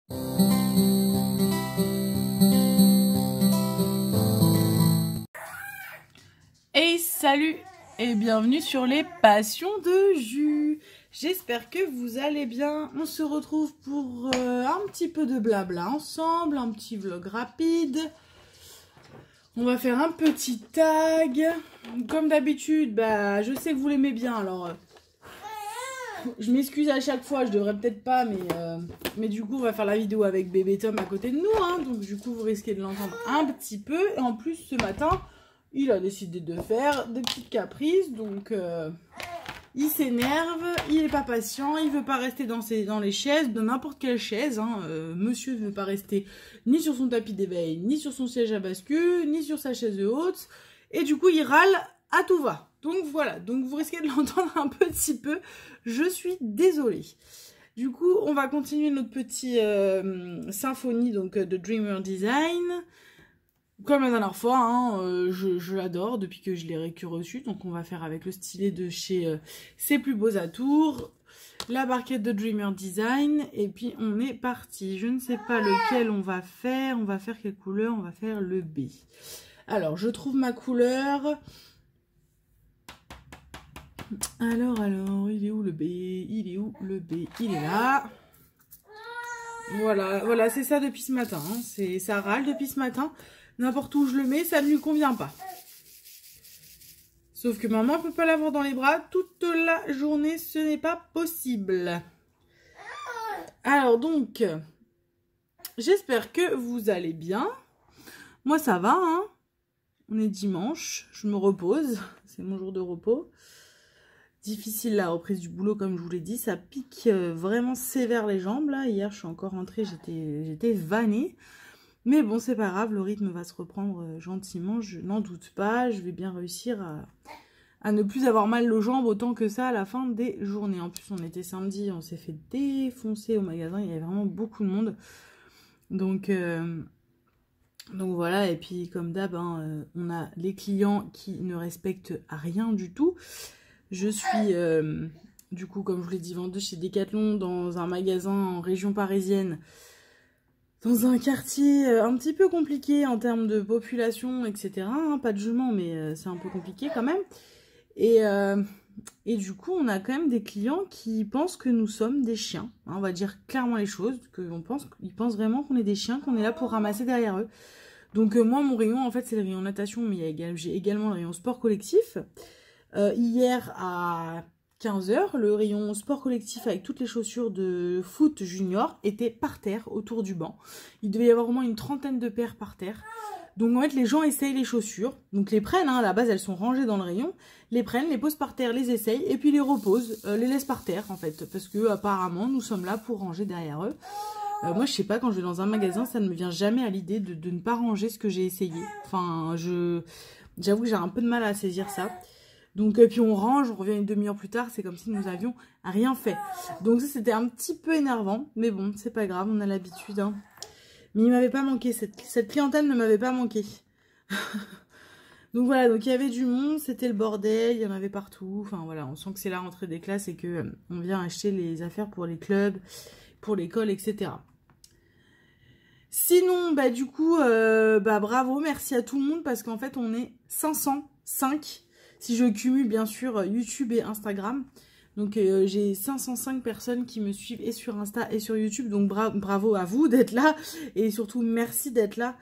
Et salut et bienvenue sur les passions de jus. J'espère que vous allez bien. On se retrouve pour un petit peu de blabla ensemble, un petit vlog rapide. On va faire un petit tag. Comme d'habitude, bah, je sais que vous l'aimez bien, alors je m'excuse à chaque fois, je devrais peut-être pas, mais du coup on va faire la vidéo avec bébé Tom à côté de nous, hein, donc du coup vous risquez de l'entendre un petit peu. Et en plus ce matin, il a décidé de faire des petites caprices, donc il s'énerve, il est pas patient, il veut pas rester dans les chaises, de n'importe quelle chaise, hein. Monsieur ne veut pas rester ni sur son tapis d'éveil, ni sur son siège à bascule, ni sur sa chaise haute, et du coup il râle à tout va. Donc voilà, donc vous risquez de l'entendre un petit peu, je suis désolée. Du coup, on va continuer notre petite symphonie donc, de Dreamer Design. Comme la dernière fois, hein, je l'adore depuis que je l'ai reçu. Donc on va faire avec le stylet de chez Ses Plus Beaux Atours, la barquette de Dreamer Design. Et puis on est parti. Je ne sais pas lequel on va faire. On va faire quelle couleur? On va faire le B. Alors, je trouve ma couleur. Alors, il est où le B? Il est où le B? Il est là. Voilà, c'est ça depuis ce matin. Hein. Ça râle depuis ce matin. N'importe où je le mets, ça ne lui convient pas. Sauf que maman ne peut pas l'avoir dans les bras toute la journée, ce n'est pas possible. Alors donc, j'espère que vous allez bien. Moi ça va, hein. On est dimanche, je me repose, c'est mon jour de repos. Difficile la reprise du boulot comme je vous l'ai dit, ça pique vraiment sévère les jambes là. Hier je suis encore rentrée, j'étais vannée. Mais bon, c'est pas grave, le rythme va se reprendre gentiment, je n'en doute pas. Je vais bien réussir à ne plus avoir mal aux jambes autant que ça à la fin des journées. En plus, on était samedi, on s'est fait défoncer au magasin, il y avait vraiment beaucoup de monde. Donc voilà, et puis comme d'hab, hein, on a les clients qui ne respectent rien du tout. Je suis, du coup, comme je vous l'ai dit, vendeuse chez Decathlon dans un magasin en région parisienne. Dans un quartier un petit peu compliqué en termes de population, etc. Hein, pas de jugement, mais c'est un peu compliqué quand même. Et du coup, on a quand même des clients qui pensent que nous sommes des chiens. Hein, on va dire clairement les choses. Ils pensent vraiment qu'on est des chiens, qu'on est là pour ramasser derrière eux. Donc moi, mon rayon, en fait, c'est le rayon natation, mais j'ai également le rayon sport collectif. Hier, à 15 h, le rayon sport collectif avec toutes les chaussures de foot junior était par terre autour du banc. Il devait y avoir au moins une trentaine de paires par terre. Donc en fait les gens essayent les chaussures, donc les prennent, hein, à la base elles sont rangées dans le rayon, les prennent, les posent par terre, les essayent et puis les reposent, les laissent par terre en fait, parce que apparemment nous sommes là pour ranger derrière eux. Moi je sais pas, quand je vais dans un magasin ça ne me vient jamais à l'idée de ne pas ranger ce que j'ai essayé. Enfin j'avoue que j'ai un peu de mal à saisir ça. Donc, puis on range, on revient une demi-heure plus tard, c'est comme si nous avions rien fait. Donc ça, c'était un petit peu énervant, mais bon, c'est pas grave, on a l'habitude. Hein. Mais il m'avait pas manqué, cette clientèle ne m'avait pas manqué. Donc voilà, donc il y avait du monde, c'était le bordel, il y en avait partout. Enfin voilà, on sent que c'est la rentrée des classes et que on vient acheter les affaires pour les clubs, pour l'école, etc. Sinon, bah du coup, bravo, merci à tout le monde parce qu'en fait, on est 505. Si je cumule bien sûr YouTube et Instagram. Donc j'ai 505 personnes qui me suivent et sur Insta et sur YouTube. Donc bravo à vous d'être là. Et surtout merci d'être là.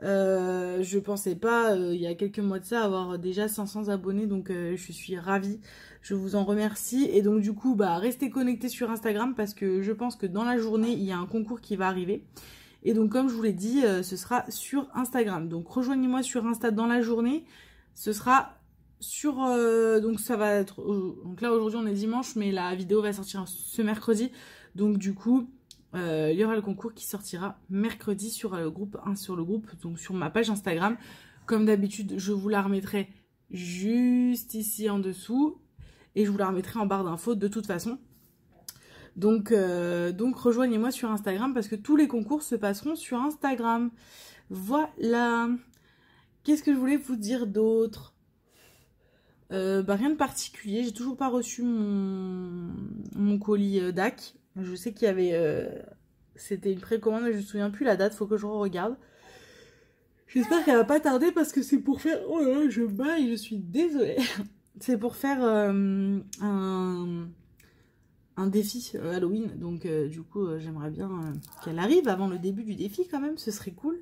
Je pensais pas il y a quelques mois de ça avoir déjà 500 abonnés. Donc je suis ravie. Je vous en remercie. Et donc du coup restez connectés sur Instagram parce que je pense que dans la journée il y a un concours qui va arriver. Et donc comme je vous l'ai dit ce sera sur Instagram. Donc rejoignez-moi sur Insta dans la journée. Ce sera... donc ça va être, donc là aujourd'hui on est dimanche mais la vidéo va sortir ce mercredi, donc du coup il y aura le concours qui sortira mercredi sur le groupe, donc sur ma page Instagram. Comme d'habitude je vous la remettrai juste ici en dessous et je vous la remettrai en barre d'infos de toute façon. Donc rejoignez-moi sur Instagram parce que tous les concours se passeront sur Instagram. Voilà. Qu'est-ce que je voulais vous dire d'autre? Rien de particulier, j'ai toujours pas reçu mon colis DAC. Je sais qu'il y avait C'était une précommande, je me souviens plus la date, faut que je regarde. J'espère qu'elle va pas tarder parce que c'est pour faire... Oh là là, je baille, je suis désolée. C'est pour faire un défi Halloween. Donc du coup, j'aimerais bien qu'elle arrive avant le début du défi quand même. Ce serait cool.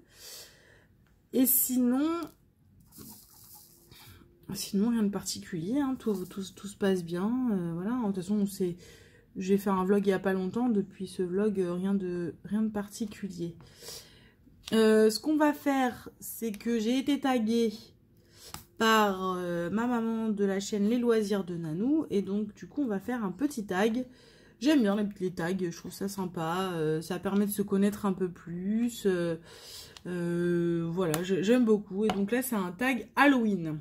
Et sinon... Sinon, rien de particulier. Hein. Tout se passe bien. Voilà. De toute façon, j'ai fait un vlog il y a pas longtemps. Depuis ce vlog, rien de particulier. Ce qu'on va faire, c'est que j'ai été taguée par ma maman de la chaîne Les Loisirs de Nanou. Et donc, du coup, on va faire un petit tag. J'aime bien les tags, je trouve ça sympa. Ça permet de se connaître un peu plus. Voilà, j'aime beaucoup. Et donc là, c'est un tag Halloween.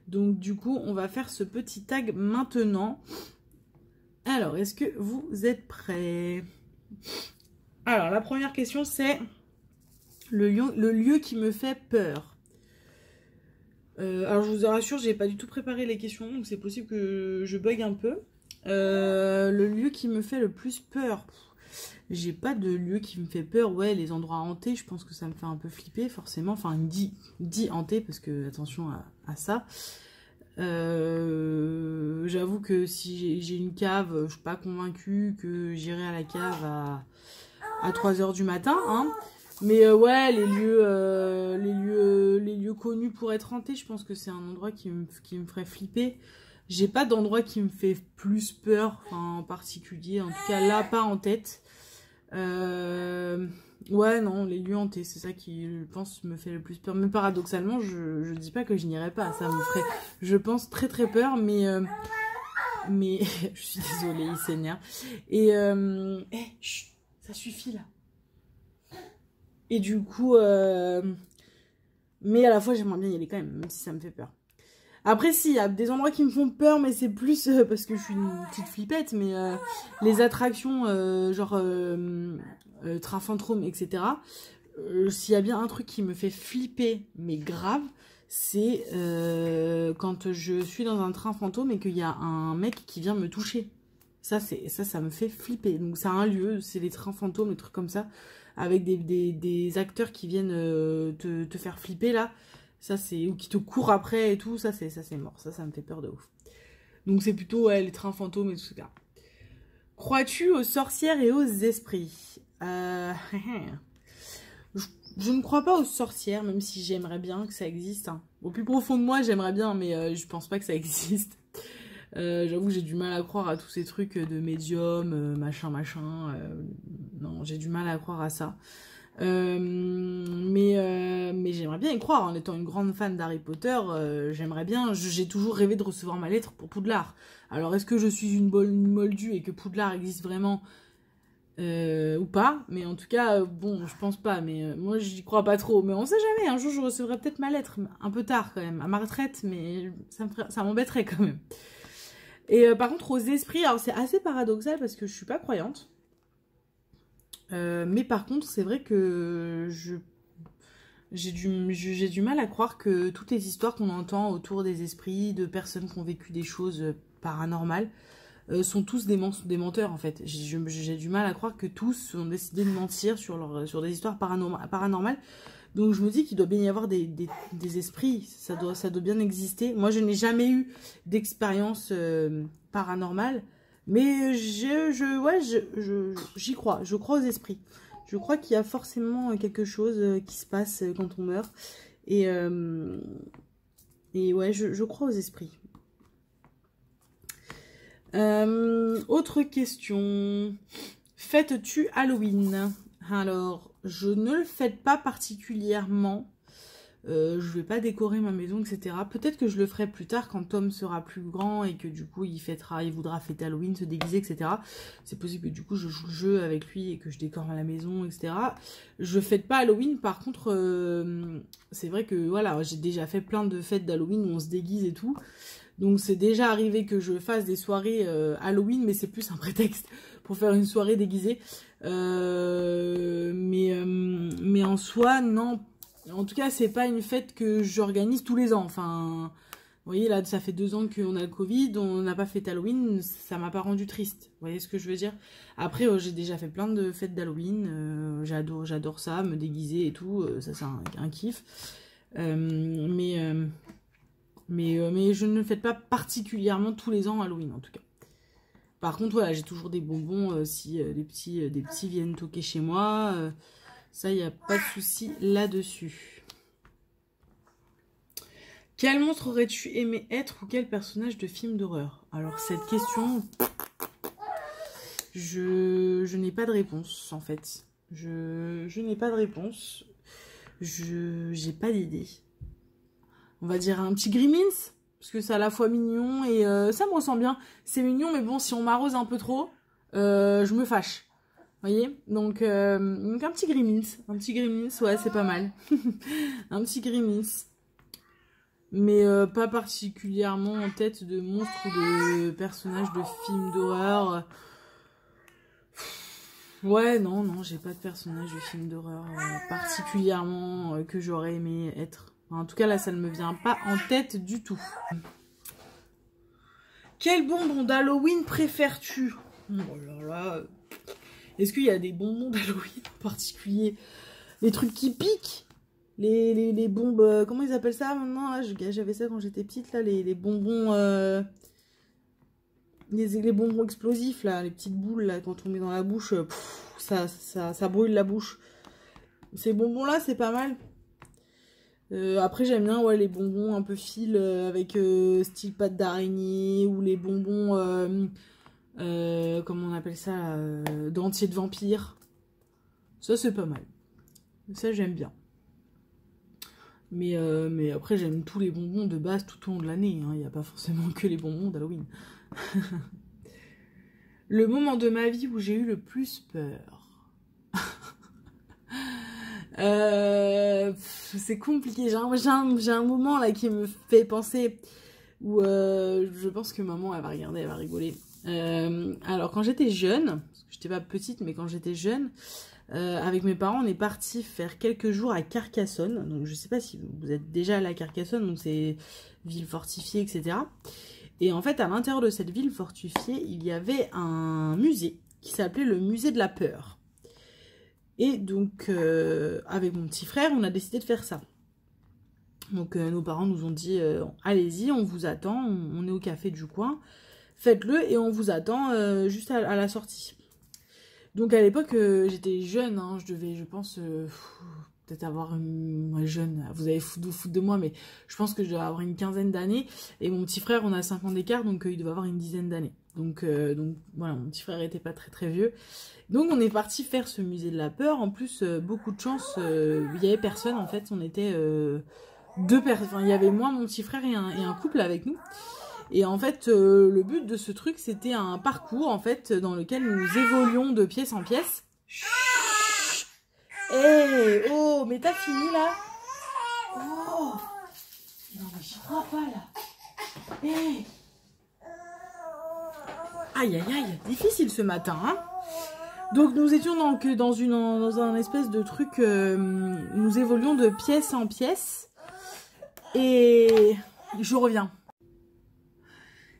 Donc, du coup, on va faire ce petit tag maintenant. Alors, est-ce que vous êtes prêts? Alors, la première question, c'est le lieu qui me fait peur. Alors, je vous rassure, j'ai pas du tout préparé les questions, donc c'est possible que je bug un peu. Le lieu qui me fait le plus peur. J'ai pas de lieu qui me fait peur. Ouais, les endroits hantés, je pense que ça me fait un peu flipper, forcément. Enfin, dit hanté, parce que, attention à ça. J'avoue que si j'ai une cave, je suis pas convaincue que j'irai à la cave à 3 h du matin. Hein. Mais ouais, les lieux connus pour être hantés, je pense que c'est un endroit qui me ferait flipper. J'ai pas d'endroit qui me fait plus peur, enfin, en particulier. En tout cas, là, pas en tête. Ouais, non, les lieux hantés, c'est ça qui, je pense, me fait le plus peur. Mais paradoxalement, je dis pas que je n'irai pas. Ça me ferait, je pense, très très peur. Mais je suis désolée, il s'énerve. Et chut, ça suffit là. Et du coup, mais à la fois, j'aimerais bien y aller quand même si ça me fait peur. Après, si, il y a des endroits qui me font peur, mais c'est plus parce que je suis une petite flippette, mais les attractions, genre train fantôme, etc. S'il y a bien un truc qui me fait flipper, mais grave, c'est quand je suis dans un train fantôme et qu'il y a un mec qui vient me toucher. Ça me fait flipper. Donc, c'est un lieu, c'est les trains fantômes, des trucs comme ça, avec des acteurs qui viennent te faire flipper, là. Ça, c'est... Ou qui te courent après et tout. Ça, c'est mort. Ça me fait peur de ouf. Donc, c'est plutôt ouais, les trains fantômes et tout ça. Crois-tu aux sorcières et aux esprits? Je ne crois pas aux sorcières, même si j'aimerais bien que ça existe. Hein. Au plus profond de moi, j'aimerais bien, mais je pense pas que ça existe. J'avoue que j'ai du mal à croire à tous ces trucs de médium, machin. Non, j'ai du mal à croire à ça. Mais j'aimerais bien y croire, en étant une grande fan d'Harry Potter, j'aimerais bien, j'ai toujours rêvé de recevoir ma lettre pour Poudlard. Alors est-ce que je suis une moldue et que Poudlard existe vraiment ou pas, mais en tout cas, bon, je pense pas, mais moi j'y crois pas trop, mais on sait jamais, un jour je recevrai peut-être ma lettre, un peu tard quand même, à ma retraite, mais ça m'embêterait quand même. Et par contre aux esprits, alors c'est assez paradoxal parce que je suis pas croyante. Mais par contre, c'est vrai que j'ai du mal à croire que toutes les histoires qu'on entend autour des esprits, de personnes qui ont vécu des choses paranormales, sont tous des menteurs en fait. J'ai du mal à croire que tous ont décidé de mentir sur des histoires paranormales. Donc je me dis qu'il doit bien y avoir des esprits, ça doit bien exister. Moi je n'ai jamais eu d'expérience paranormale. Mais j'y crois, je crois aux esprits. Je crois qu'il y a forcément quelque chose qui se passe quand on meurt. Et ouais, je crois aux esprits. Autre question. Fêtes-tu Halloween? Alors, je ne le fête pas particulièrement. Je vais pas décorer ma maison, etc. Peut-être que je le ferai plus tard quand Tom sera plus grand et que du coup il voudra fêter Halloween, se déguiser, etc. C'est possible que du coup je joue le jeu avec lui et que je décore la maison, etc. Je fête pas Halloween, par contre, c'est vrai que voilà, j'ai déjà fait plein de fêtes d'Halloween où on se déguise et tout. Donc c'est déjà arrivé que je fasse des soirées Halloween, mais c'est plus un prétexte pour faire une soirée déguisée. Mais en soi, non. En tout cas, c'est pas une fête que j'organise tous les ans. Enfin, voyez, là, ça fait 2 ans qu'on a le Covid, on n'a pas fait Halloween, ça m'a pas rendu triste. Vous voyez ce que je veux dire? Après, j'ai déjà fait plein de fêtes d'Halloween, j'adore ça, me déguiser et tout, ça c'est un kiff. Mais je ne le fais pas particulièrement tous les ans Halloween, en tout cas. Par contre, voilà, j'ai toujours des bonbons si des petits viennent toquer chez moi. Ça, il n'y a pas de souci là-dessus. Quel monstre aurais-tu aimé être ou quel personnage de film d'horreur? Alors, cette question, je n'ai pas de réponse, en fait. Je n'ai pas de réponse. J'ai pas d'idée. On va dire un petit Grimmins, parce que c'est à la fois mignon et ça me ressemble bien. C'est mignon, mais bon, si on m'arrose un peu trop, je me fâche. Vous voyez, donc un petit Grimmins. Un petit Grimmins, ouais, c'est pas mal. Un petit Grimmins. Mais pas particulièrement en tête de monstres ou de personnages de films d'horreur. Ouais, non, j'ai pas de personnage de film d'horreur particulièrement que j'aurais aimé être. En tout cas, là, ça ne me vient pas en tête du tout. Quel bonbon d'Halloween préfères-tu? Oh là là. Est-ce qu'il y a des bonbons d'Halloween en particulier? Les trucs qui piquent? Les bombes... comment ils appellent ça maintenant? J'avais ça quand j'étais petite, là. Les bonbons... les bonbons explosifs, là. Les petites boules, là, quand on met dans la bouche. Ça brûle la bouche. Ces bonbons-là, c'est pas mal. Après, j'aime bien ouais, les bonbons un peu fil avec style pâte d'araignée ou les bonbons, comment on appelle ça, dentier de vampire. Ça, c'est pas mal. Ça, j'aime bien. Mais après, j'aime tous les bonbons de base tout au long de l'année. Il n'y a pas forcément que les bonbons d'Halloween. Le moment de ma vie où j'ai eu le plus peur. C'est compliqué. J'ai un moment là qui me fait penser où je pense que maman elle va regarder, elle va rigoler. Alors quand j'étais jeune, parce que j'étais pas petite, mais quand j'étais jeune, avec mes parents, on est parti faire quelques jours à Carcassonne. Donc je sais pas si vous êtes déjà allé à Carcassonne, donc c'est ville fortifiée, etc. Et en fait, à l'intérieur de cette ville fortifiée, il y avait un musée qui s'appelait le musée de la peur. Et donc, avec mon petit frère, on a décidé de faire ça. Donc, nos parents nous ont dit, allez-y, on vous attend, on est au café du coin, faites-le et on vous attend juste à la sortie. Donc, à l'époque, j'étais jeune, hein, je devais, je pense, peut-être avoir jeune, vous allez foutre de moi, mais je pense que je dois avoir une quinzaine d'années. Et mon petit frère, on a 5 ans d'écart, donc il devait avoir une dizaine d'années. Donc voilà, mon petit frère était pas très vieux. Donc on est parti faire ce musée de la peur. En plus, beaucoup de chance, il y avait personne en fait. On était 2 personnes. Enfin, il y avait moi, mon petit frère et un couple avec nous. Et en fait, le but de ce truc, c'était un parcours en fait dans lequel nous évoluions de pièce en pièce. Hey, oh, mais t'as fini là? Oh, non mais j'y crois pas là. Hey. Aïe aïe aïe, difficile ce matin, hein. Donc nous étions donc dans un espèce de truc, nous évoluons de pièce en pièce. Et je reviens.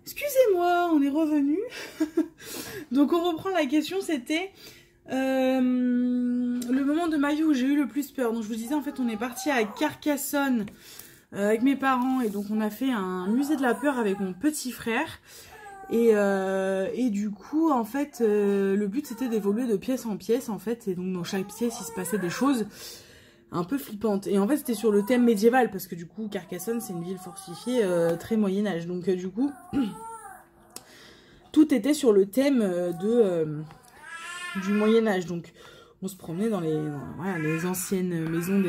Excusez-moi, on est revenu. Donc on reprend la question, c'était le moment de ma vie où j'ai eu le plus peur. Donc je vous disais, en fait, on est parti à Carcassonne avec mes parents. Et donc on a fait un musée de la peur avec mon petit frère. Et du coup, en fait, le but c'était d'évoluer de pièce en pièce, en fait. Et donc dans chaque pièce, il se passait des choses un peu flippantes. Et en fait, c'était sur le thème médiéval, parce que du coup, Carcassonne, c'est une ville fortifiée très Moyen-Âge. Donc du coup, tout était sur le thème du Moyen-Âge. Donc on se promenait dans les anciennes maisons,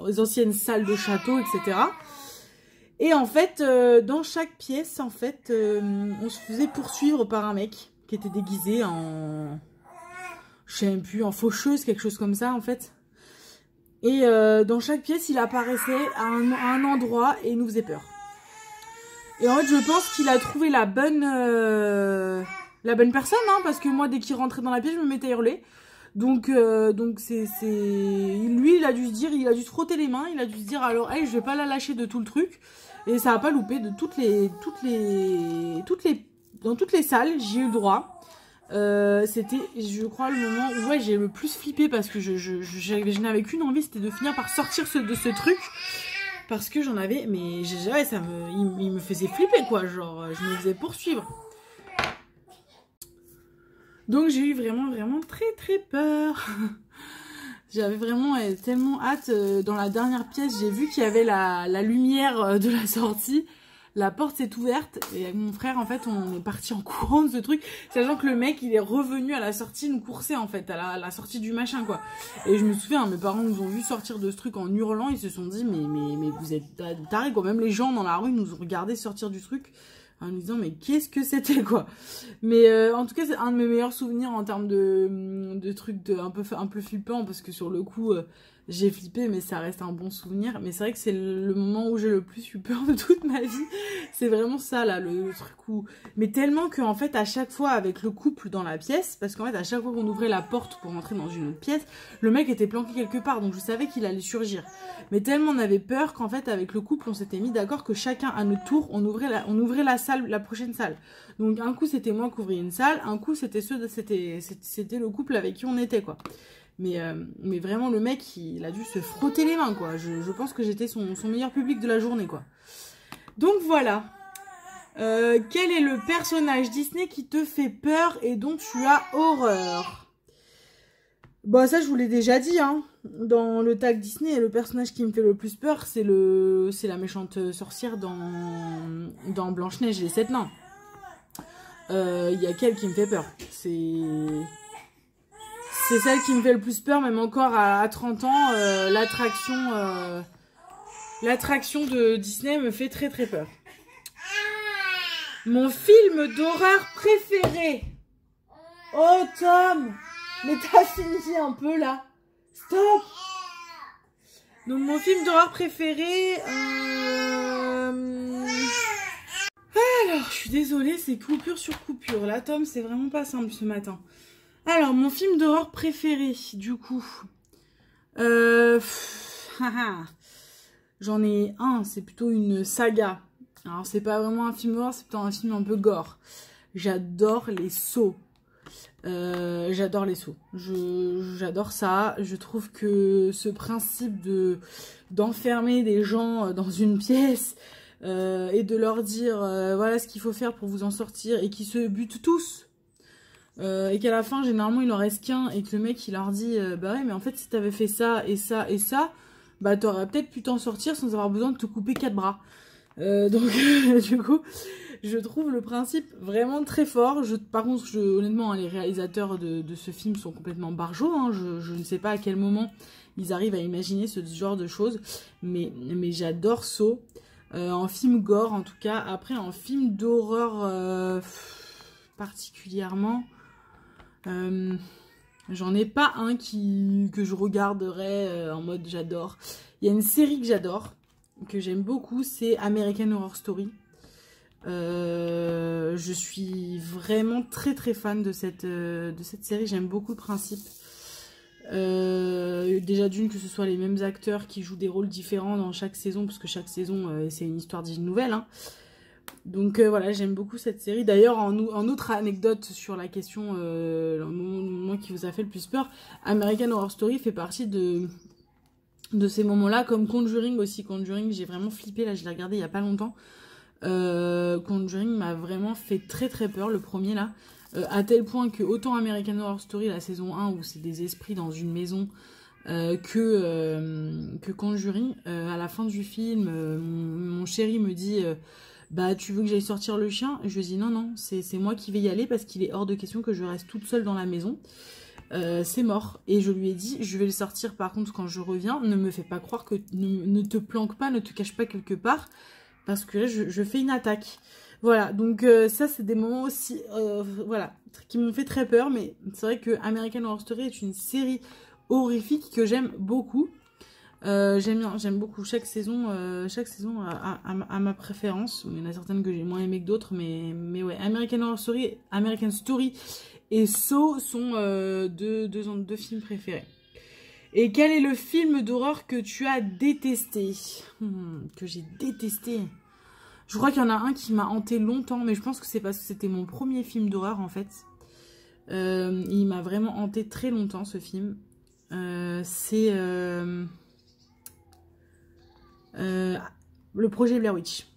les anciennes salles de château, etc. Et en fait, dans chaque pièce, en fait, on se faisait poursuivre par un mec qui était déguisé en... je sais même plus, en faucheuse, quelque chose comme ça, en fait. Et dans chaque pièce, il apparaissait à un endroit et il nous faisait peur. Et en fait, je pense qu'il a trouvé la bonne personne, hein, parce que moi, dès qu'il rentrait dans la pièce, je me mettais à hurler. Donc lui, il a dû se dire, il a dû se frotter les mains, il a dû se dire, alors, hey, je vais pas la lâcher de tout le truc. Et ça a pas loupé de dans toutes les salles, j'y ai eu le droit. C'était, je crois, le moment où ouais, j'ai le plus flippé parce que je n'avais qu'une envie, c'était de finir par sortir de ce truc. Parce que j'en avais, mais ouais, il me faisait flipper, quoi. Genre, je me faisais poursuivre. Donc j'ai eu vraiment très très peur. J'avais vraiment tellement hâte. Dans la dernière pièce, j'ai vu qu'il y avait la lumière de la sortie. La porte s'est ouverte et avec mon frère, en fait, on est parti en courant de ce truc. Sachant que le mec, il est revenu à la sortie nous courser, en fait, à la sortie du machin, quoi. Et je me souviens, mes parents nous ont vu sortir de ce truc en hurlant. Ils se sont dit, mais vous êtes tarés, quoi. Même les gens dans la rue nous ont regardé sortir du truc en nous disant mais qu'est-ce que c'était, quoi. Mais en tout cas c'est un de mes meilleurs souvenirs en termes de trucs un peu flippant, parce que sur le coup j'ai flippé, mais ça reste un bon souvenir. Mais c'est vrai que c'est le moment où j'ai le plus eu peur de toute ma vie. C'est vraiment ça là, le truc où... Mais tellement qu'en fait à chaque fois avec le couple dans la pièce, parce qu'en fait à chaque fois qu'on ouvrait la porte pour entrer dans une autre pièce, le mec était planqué quelque part, donc je savais qu'il allait surgir. Mais tellement on avait peur qu'en fait avec le couple on s'était mis d'accord que chacun à notre tour on ouvrait la salle, la prochaine salle. Donc un coup c'était moi qui ouvrais une salle, un coup c'était le couple avec qui on était, quoi. Mais vraiment le mec il a dû se frotter les mains, quoi. Je pense que j'étais son meilleur public de la journée, quoi. Donc voilà. Quel est le personnage Disney qui te fait peur et dont tu as horreur? Bah ça je vous l'ai déjà dit, hein. Dans le tag Disney, le personnage qui me fait le plus peur, c'est la méchante sorcière dans Blanche-Neige et les 7 nains. Y a qu'elle qui me fait peur. C'est celle qui me fait le plus peur, même encore à 30 ans. L'attraction de Disney me fait très très peur. Mon film d'horreur préféré. Oh Tom, mais t'as fini un peu là. Stop. Donc mon film d'horreur préféré... Alors, je suis désolée, c'est coupure sur coupure. Là, Tom, c'est vraiment pas simple ce matin. Alors, mon film d'horreur préféré, du coup. J'en ai un, c'est plutôt une saga. Alors, c'est pas vraiment un film d'horreur, c'est plutôt un film un peu gore. J'adore les sauts. J'adore les sauts. J'adore ça. Je trouve que ce principe d'enfermer des gens dans une pièce et de leur dire voilà ce qu'il faut faire pour vous en sortir, et qui se butent tous. Et qu'à la fin, généralement, il en reste qu'un, et que le mec, il leur dit bah ouais, mais en fait, si t'avais fait ça, et ça, et ça, bah t'aurais peut-être pu t'en sortir sans avoir besoin de te couper 4 bras. Donc, du coup, je trouve le principe vraiment très fort. Par contre, honnêtement, les réalisateurs de ce film sont complètement barjots. Hein. Je ne sais pas à quel moment ils arrivent à imaginer ce genre de choses. Mais j'adore Saw. En film gore, en tout cas. Après, en film d'horreur particulièrement... j'en ai pas un que je regarderais en mode j'adore. Il y a une série que j'adore, que j'aime beaucoup, c'est American Horror Story. Je suis vraiment très très fan de cette série, j'aime beaucoup le principe. Déjà d'une, que ce soit les mêmes acteurs qui jouent des rôles différents dans chaque saison, parce que chaque saison c'est une histoire d'une nouvelle, hein. Donc voilà, j'aime beaucoup cette série. D'ailleurs, en autre anecdote sur la question, le moment qui vous a fait le plus peur, American Horror Story fait partie de ces moments-là, comme Conjuring aussi. Conjuring, j'ai vraiment flippé, là je l'ai regardé il y a pas longtemps. Conjuring m'a vraiment fait très très peur, le premier là. À tel point que autant American Horror Story, la saison 1, où c'est des esprits dans une maison, que Conjuring, à la fin du film, mon chéri me dit... bah tu veux que j'aille sortir le chien? Je lui dis non, c'est moi qui vais y aller, parce qu'il est hors de question que je reste toute seule dans la maison. C'est mort. Et je lui ai dit, je vais le sortir par contre quand je reviens, ne me fais pas croire que... Ne te planque pas, ne te cache pas quelque part, parce que là je fais une attaque. Voilà, donc ça c'est des moments aussi, voilà, qui m'ont fait très peur, mais c'est vrai que American Horror Story est une série horrifique que j'aime beaucoup. J'aime beaucoup chaque saison a ma préférence. Il y en a certaines que j'ai moins aimées que d'autres, mais ouais, American Story et Saw sont deux films préférés. Et quel est le film d'horreur que tu as détesté? Que j'ai détesté. Je crois qu'il y en a un qui m'a hanté longtemps, mais je pense que c'est parce que c'était mon premier film d'horreur en fait. Il m'a vraiment hanté très longtemps ce film. C'est le projet Blair Witch.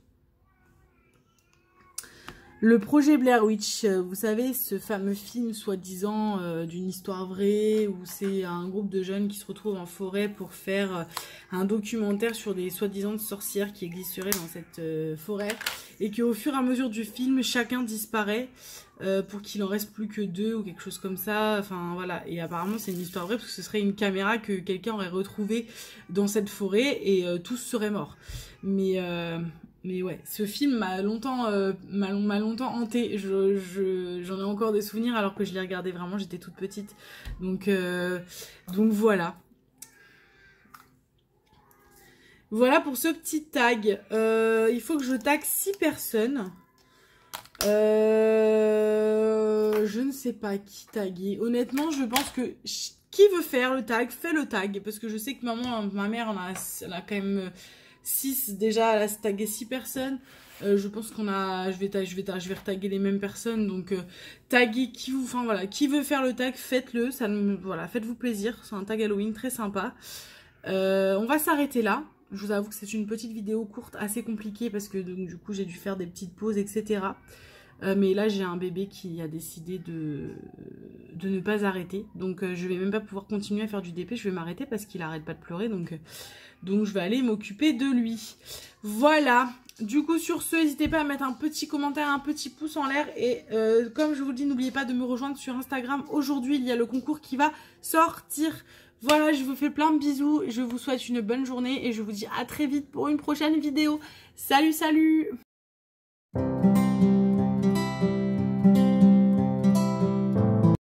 Le projet Blair Witch, vous savez, ce fameux film soi-disant d'une histoire vraie où c'est un groupe de jeunes qui se retrouvent en forêt pour faire un documentaire sur des soi-disant sorcières qui existeraient dans cette forêt et qu'au fur et à mesure du film, chacun disparaît pour qu'il en reste plus que 2 ou quelque chose comme ça. Enfin voilà, et apparemment c'est une histoire vraie parce que ce serait une caméra que quelqu'un aurait retrouvée dans cette forêt et tous seraient morts. Mais ouais, ce film m'a longtemps hantée. J'en ai encore des souvenirs alors que je l'ai regardé vraiment, j'étais toute petite. Donc voilà. Voilà pour ce petit tag. Il faut que je tag 6 personnes. Je ne sais pas qui taguer. Honnêtement, je pense que qui veut faire le tag, fait le tag. Parce que je sais que ma mère, elle a quand même 6 déjà, elle a tagué 6 personnes. Je pense qu'on a, je vais retaguer les mêmes personnes. Donc taguer qui vous, enfin voilà, qui veut faire le tag, faites-le. Voilà, faites-vous plaisir. C'est un tag Halloween très sympa. On va s'arrêter là. Je vous avoue que c'est une petite vidéo courte, assez compliquée parce que donc, du coup j'ai dû faire des petites pauses, etc. Mais là j'ai un bébé qui a décidé de ne pas arrêter. Donc je vais même pas pouvoir continuer à faire du DP, je vais m'arrêter parce qu'il arrête pas de pleurer. Donc je vais aller m'occuper de lui. Voilà. Du coup sur ce, n'hésitez pas à mettre un petit commentaire, un petit pouce en l'air. Et comme je vous le dis, n'oubliez pas de me rejoindre sur Instagram. Aujourd'hui il y a le concours qui va sortir. Voilà, je vous fais plein de bisous, je vous souhaite une bonne journée et je vous dis à très vite pour une prochaine vidéo. Salut, salut!